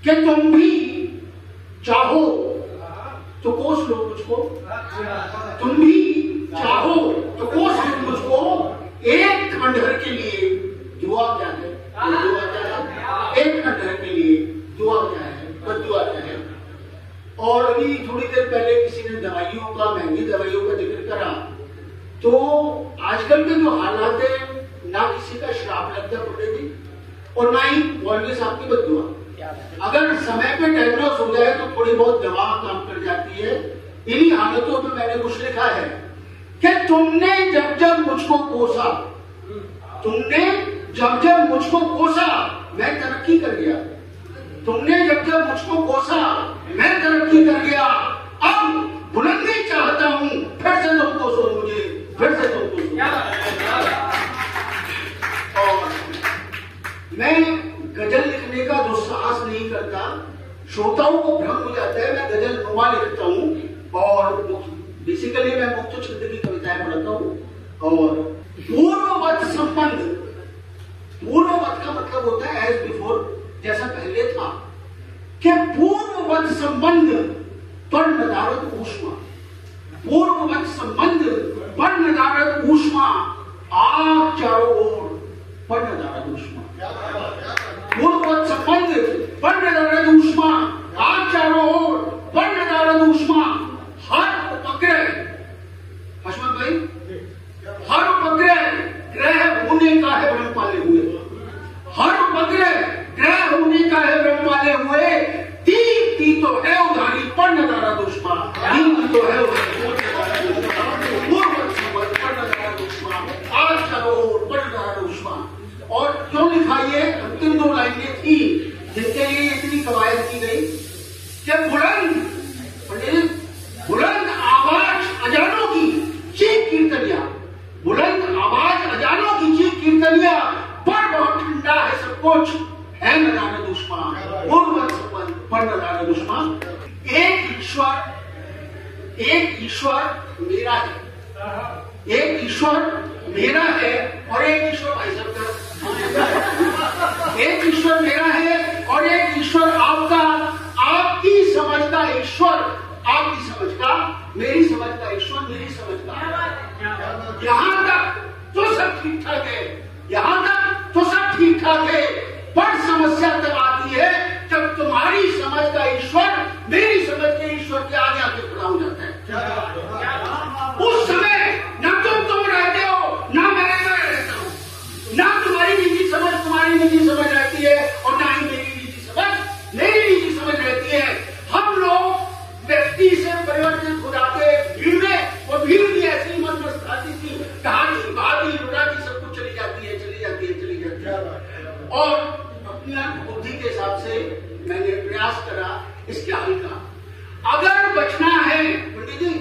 कि तुम भी चाहो तो कोस लो मुझको, तुम भी चाहो तो कोस लो मुझको, एक खंडहर के लिए दुआ क्या है? दुआ क्या है? एक खंडहर के लिए दुआ क्या है? बद्दुआ क्या है? और अभी थोड़ी देर पहले किसी ने दवाइयों का, महंगी दवाइयों का जिक्र करा, तो आजकल के जो हालात है, ना किसी का श्राप लगता पड़ेगी और ना ही मौलवी साहब की बद्दुआ। अगर समय पे डायग्नोस हो जाए तो थोड़ी बहुत दवा काम कर जाती है। इन्हीं हालतों में मैंने कुछ लिखा है कि तुमने जब जब मुझको कोसा, तुमने जब जब मुझको कोसा, मैं तरक्की कर गया। तुमने जब जब मुझको कोसा, मैं तरक्की कर गया। अब बुलंदी चाहता हूं, फिर से तुम कोसो मुझे, फिर से तुम कोसो। और मैं गजल लिखने का दुस्साहस नहीं करता, श्रोताओं को भ्रम हो जाता है। मैं गजल नुमा लिखता हूं और बेसिकली मैं मुक्त छंद की कविताएं पढ़ता हूं। और पूर्ववत संबंध, पूर्ववत का मतलब होता है एज बिफोर, जैसा पहले था, कि पूर्ववत संबंध पर नदारत ऊष्मा, पूर्ववत संबंध पर नदारत ऊष्मा, आग चारों ओर पर नदारत ऊष्मा, पूर्ववत संबंध पर नदारत ऊष्मा, आग चारों ओर पर नदारत ऊष्मा, हर उपग्रह, हशमत भाई, हर उपग्रह ग्रह होने का है भ्रम पाले हुए, हर उपग्रह ग्रह होने का है भ्रम पाले हुए, दीप्ति तो है उधारी पर नदारत ऊष्मा, दीप्ति तो है पूर्ववत संबंध पर नदारत ऊष्मा, आग चारों ओर पर नदारत ऊष्मा। और क्यों लिखा ये? अंतिम दो लाइनें थी जिनके लिए इतनी कवायद की गई कि बुलंद आवाज अजानों की चीख कीर्तनिया, बुलंद आवाज अजानों की चीख कीर्तनिया, पर बहुत ठंडा है सब कुछ, है नदारत ऊष्मा, पूर्ववत संबंध पर नदारत ऊष्मा। एक ईश्वर मेरा है, एक ईश्वर मेरा है और एक ईश्वर भाई साहब का, एक ईश्वर मेरा है और एक ईश्वर आपका, आपकी समझ का ईश्वर, आपकी समझ का, मेरी समझ का ईश्वर, मेरी समझ का। यहां तक तो सब ठीक ठाक है, यहां तक तो सब ठीक ठाक है, पर समस्या तब आती है जब तुम्हारी समझ का ईश्वर मेरी समझ के ईश्वर के आगे आके खड़ा हो जाता है। उस समय न तुम रहते हो, ना मैं रहता हूं, ना तुम्हारी निजी समझ तुम्हारी निजी समझ रहती है और ना ही मेरी निजी समझ मेरी निजी समझ रहती है। हम लोग व्यक्ति से परिवर्तित हो जाते भीड़ में, और भीड़ भी ऐसी मन मस्ताती सी कहानी बाती लुटाती सब कुछ चली जाती है, चली जाती है, चली जाती है। और अपनी बुद्धि के हिसाब से मैंने प्रयास करा इसके हल का। अगर बचना है पंडित जी,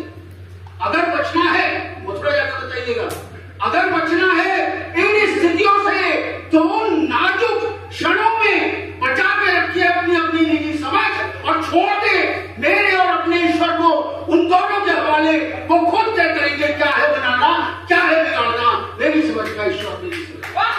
अगर बचना है, मथुरा जाकर बताइएगा, अगर बचना है इन स्थितियों से तो उन नाजुक क्षणों में बचा के रखिए अपनी अपनी निजी समझ और छोड़ दे मेरे और अपने ईश्वर को उन दोनों के हवाले। वो खुद तय करेंगे क्या है बनाना, क्या है बिगाड़ना, मेरी समझ का ईश्वर, मेरी समझ।